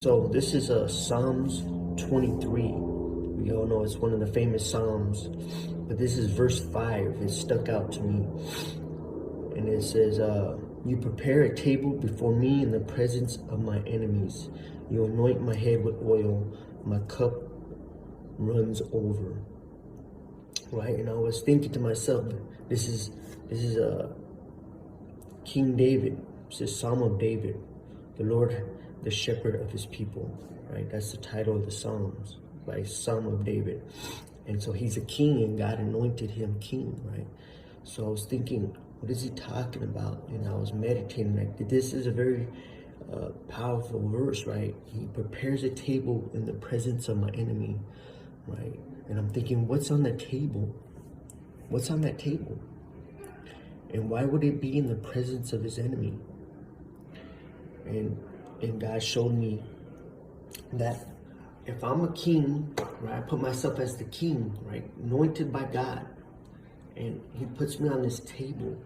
So this is Psalms 23. We all know it's one of the famous Psalms, but this is verse 5. It stuck out to me. And it says, you prepare a table before me in the presence of my enemies. You anoint my head with oil. My cup runs over. Right? And I was thinking to myself, this is King David. It's a Psalm of David. The Lord, the shepherd of his people, right? That's the title of the Psalms, right? Psalm of David. And so he's a king and God anointed him king, right? So I was thinking, what is he talking about? And I was meditating, like, this is a very powerful verse, right? He prepares a table in the presence of my enemy, right? And I'm thinking, what's on the table? What's on that table? And why would it be in the presence of his enemy? And God showed me that if I'm a king, right, I put myself as the king, right, anointed by God, and he puts me on this table,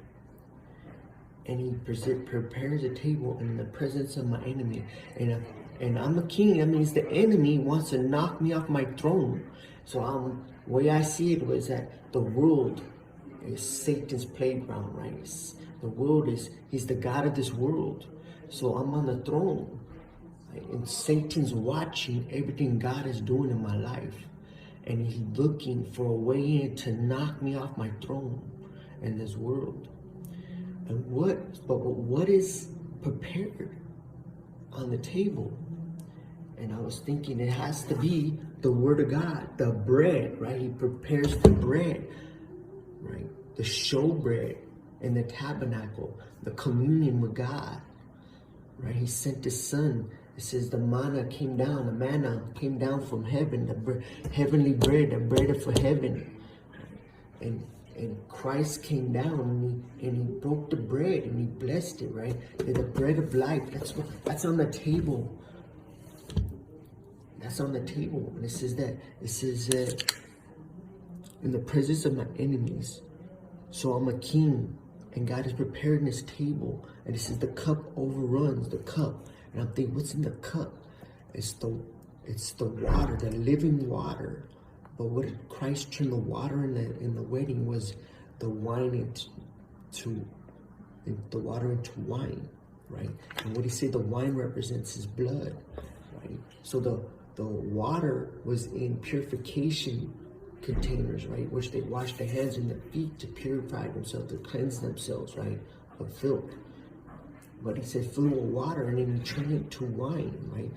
and he prepares a table in the presence of my enemy, and I'm a king. That means the enemy wants to knock me off my throne. So the way I see it was that the world is Satan's playground, right? The world he's the God of this world. So I'm on the throne, right? And Satan's watching everything God is doing in my life. And he's looking for a way in to knock me off my throne in this world. And what is prepared on the table? And I was thinking it has to be the word of God, the bread, right? He prepares the bread, right? The showbread in the tabernacle, the communion with God. Right, he sent his son. It says the manna came down from heaven, the heavenly bread, the bread for heaven. And Christ came down and he broke the bread and he blessed it, right? And the bread of life. That's on the table. That's on the table. And it says that in the presence of my enemies. So I'm a king. And God is preparing this table. And it says the cup overruns the cup. And I'm thinking, what's in the cup? It's the water, the living water. But what did Christ turn the water in the wedding was the wine the water into wine, right? And what he said the wine represents his blood, right? So the water was in purification containers, right, which they wash their hands and their feet to purify themselves, to cleanse themselves, right, of filth. But he said fill with water and then he turned it to wine, right?